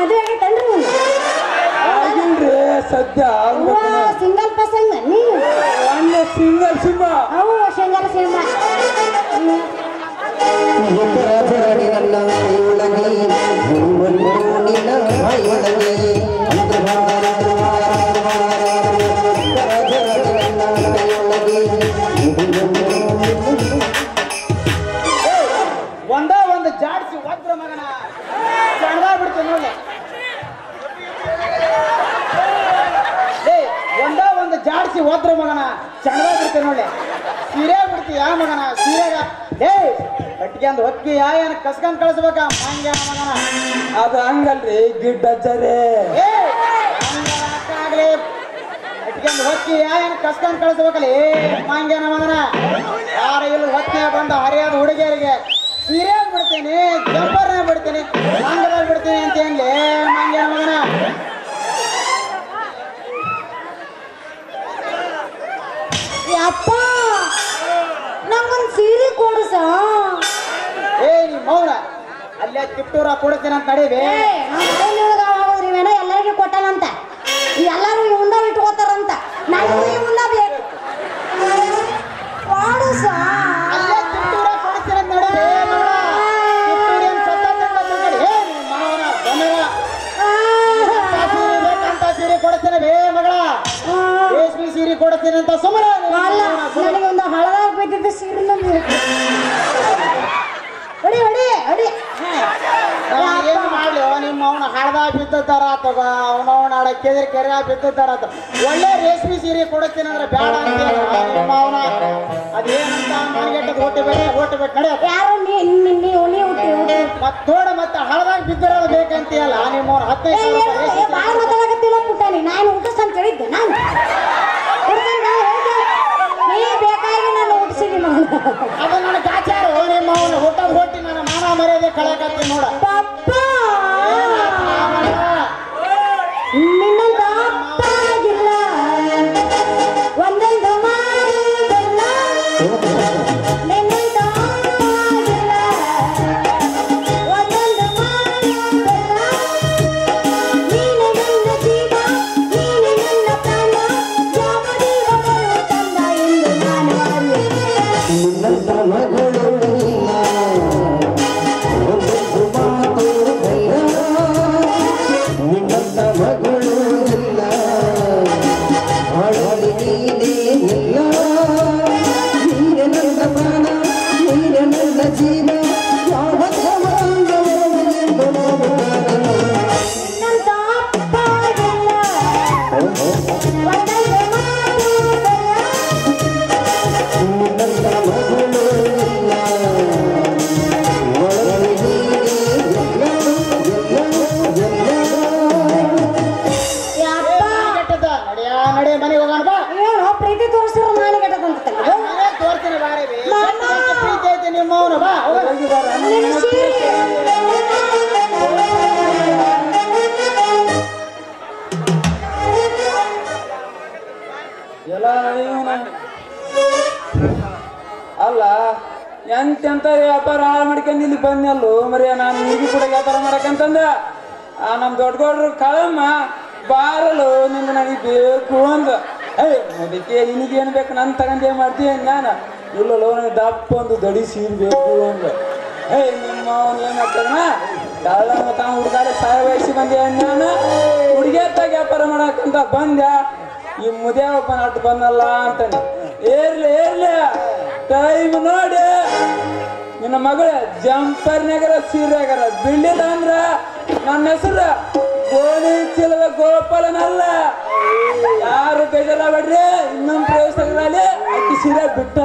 ಮದುವೆ ಆಗೈತನ್ರಿ ಆಗಿಲ್ರಿ ಸದ್ಯ ಸಿಂಗಲ್ ಪಸಂಗ ನೀವು ಒಳ್ಳೆ ಸಿಂಗಲ್ ಸಿಂಹ ಅವು ಸಿಂಗಲ್ ಸಿಂಹ ಒಂದು ಜಾಡ್ಸಿ ಒದ್ರ ಮಗನ ಚಣದ ಬಿಡ್ತೀನಿ ನೋಡಿ ಒಂದು ಜಾಡ್ಸಿ ಒದ್ರ ಮಗನ ಚಣದ ಬಿಡ್ತೀನಿ ನೋಡಿ ಸೀರೆ ಬಿಡ್ತೀಯ ಮಗನ ಸೀರೆಗ ಕಟ್ಟಿಗೆ ಅಂದ್ ಹೊಕ್ಕಿ ಏನ್ ಕಸ್ಕೊಂಡ್ ಕಳಿಸ್ಬೇಕ ಮಂಗ್ಯ ಮಗನ ಅದು ಹಂಗಲ್ರಿ ಗಿಡ್ಡಜ್ಜರೇ ಆಗ್ಲಿ ಕಟ್ಟಿಗೆ ಅಂದ್ ಹೊಕ್ಕಿ ಏನ್ ಕಸ್ಕೊಂಡ್ ಕಳಿಸ್ಬೇಕಲ್ಲಿ ಮಂಗ್ಯನ ಮಗನ ಯಾರ ಇಲ್ಲಿ ಹೊಕ್ಕಿ ಬಂದ ಹರಿಯಾದ ಹುಡುಗಿಯರಿಗೆ ಸೀರೆ ಬಿಡ್ತೀನಿ ಜಂಪರ್ನ ಬಿಡ್ತೀನಿ ಮಂಗದ ಬಿಡ್ತೀನಿ ಅಂತ ಏನ್ಲಿ ಮಂಗ್ಯನ ಮಗನ ಅಪ್ಪ ನಂಗೊಂದು ಸೀರೆ ಕೊಡಿಸ ನೀ ಮೌನ ಅಲ್ಲೇ ಕಿತ್ತೂರ ಕೊಡ್ತೀನಿ ಅಂತ ನಡೀವಿ ಇವೇನೋ ಎಲ್ಲರಿಗೂ ಕೊಟ್ಟನಂತ ಎಲ್ಲರೂ ಮುಂದ ಇಟ್ಕೋತಾರಂತ ನನಗೂ ಮುಂದ ಬೇಕು ಕೊಡಿಸ ಅಲ್ಲೇ ಕಿತ್ತೂರ ಕೊಡ್ತೀನಿ ಅಂತ ನಡೀವಿ ಸೀರೆ ಕೊಡ್ತೇನೆ ಬೇ ಮಗಳ ರೇಷ್ಮೆ ಸೀರೆ ಕೊಡ್ತೇನೆ ಅಂತ ಸುಮ್ಮನೆ ನನಗೆ ಒಂದು ಹಳದಾಗ ಬಿದ್ದಿದ್ದ ಸೀರೆ ಹೊಡಿ ಹೊಡಿ ಹೊಡಿ ಏನ್ ಮಾಡ್ಲಿ ನಿಮ್ಮ ಅವನ ಹಳದಾಗ ಬಿದ್ದಾರ ಅಥವಾ ಅವನವನ ಹಡ ಕೆರೆ ಕೆರೆ ಬಿದ್ದಾರ ಅಂತ ಒಳ್ಳೆ ರೇಷ್ಮೆ ಸೀರೆ ಕೊಡ್ತೇನೆ ಅಂದ್ರೆ ಬೇಡ ಅಂತ ನಿಮ್ಮ ಅವನ ಅದೇನಂತ ಮನೆಗೆಟ್ಟದ್ ಹೊಟ್ಟೆ ನಡೆ ಯಾರು ನೀವು ಮತ್ ನೋಡ ಮತ್ತೆ ಹಳದಾಗ ಬಿದ್ದಿರೋದು ಬೇಕಂತೀಯಲ್ಲ ನಿಮ್ಮ ಅವನ 15,000 ಬಾಳ ಮಾತಾಡಕತ್ತಿಲ್ಲ ಪುಟ್ಟಾನಿ ನಾನು ಊಟಸ್ ಅಂತ ಹೇಳಿದ್ದೆ ನಾನು ನೀ ಬೇಕಾಗಿ ನಾನು ಊಟಿಸಿದಿ ಅದು ನನ್ನ ಕಾಚಾರು ನಿಮ್ಮ ಅವನು ಊಟದ ಹೊಟ್ಟಿ ನನ್ನ ಮಾನ ಮರ್ಯಾದೆ ಕಳೆಯಕತ್ತೀನಿ ನೋಡ ಪಪ್ಪ ನಿನ್ನಂತ ಅಪ್ಪ ಆಗಿಲ್ಲ ಒಂದೊಂದು ಮಾಡಿಲ್ಲ ನಿನ್ನಂತ ಅಪ್ಪ ಆಗಿಲ್ಲ ಒಂದೊಂದು ಮಾಡಿಲ್ಲ ನೀನು ನನ್ನ ಜೀವ ನೀನು ನನ್ನ ಪ್ರಾಣ ಯಾವ ದೇವಗಳು ತಂದ ಎಂದು ನಾನು ಅಲ್ಲ ಎಂತೆಂತ ವ್ಯಾಪಾರ ಹಾಳು ಮಾಡ್ಕೊಂಡು ಇಲ್ಲಿ ಬಂದಲ್ಲೂ ಮರಿ ನಾನು ನಿನಗೆ ಕೂಡ ವ್ಯಾಪಾರ ಮಾಡಕಂತಂದ ನಮ್ಮ ದೊಡ್ಡಗೌಡ್ರು ಕಳಮ್ಮ ಬಾರಲು ನಿಂದು ನನಗೆ ಬೇಕು ಅಂದ ಅದಕ್ಕೆ ನಿನಗೇನು ಬೇಕು ನಾನು ತಗೊಂಡೇ ಮಾಡ್ತೀನಿ ನಾನು ಇಲ್ಲಲ್ಲೋ ನನಗೆ ದಪ್ಪ ಒಂದು ದಡಿ ಸೀರೆ ಬೇಕು ಅಂದ ನಿಮ್ಮ ಅವನು ಏನು ಮಾಡ್ತಾನ ಕಳ್ಳ ಮತ್ತ ಹುಡುಗಾರ ಸಾಯ ವಯಸ್ಸಿ ಬಂದೆ ನಾನು ಹುಡುಗಿಯತ್ತಾಗ ವ್ಯಾಪಾರ ಮಾಡಕ್ಕಂತ ಬಂದ್ಯಾ ಈ ಮುದ್ದೆ ಒಬ್ಬ ಅಟ್ಟು ಬಂದಲ್ಲ ಅಂತಾನೆ ಏರ್ಲಿ ಟೈಮ್ ನೋಡಿ ನಿನ್ನ ಮಗಳ ಜಂಪರ್ನಾಗರ ಸೀರೆಗಾರ ಬಿಡ್ಲಿಲ್ಲ ಅಂದ್ರ ನನ್ನ ಹೆಸರು ಗೋಣಿ ಚೀಲದ ಗೋಪಾಲನಲ್ಲ ಯಾರು ಬೇಜಾರ ಬೇಡ್ರಿ ಇನ್ನೊಂದು ಪ್ರವೇಶದಲ್ಲಿ ಅಕ್ಕಿ ಸೀರೆ ಬಿಟ್ಟ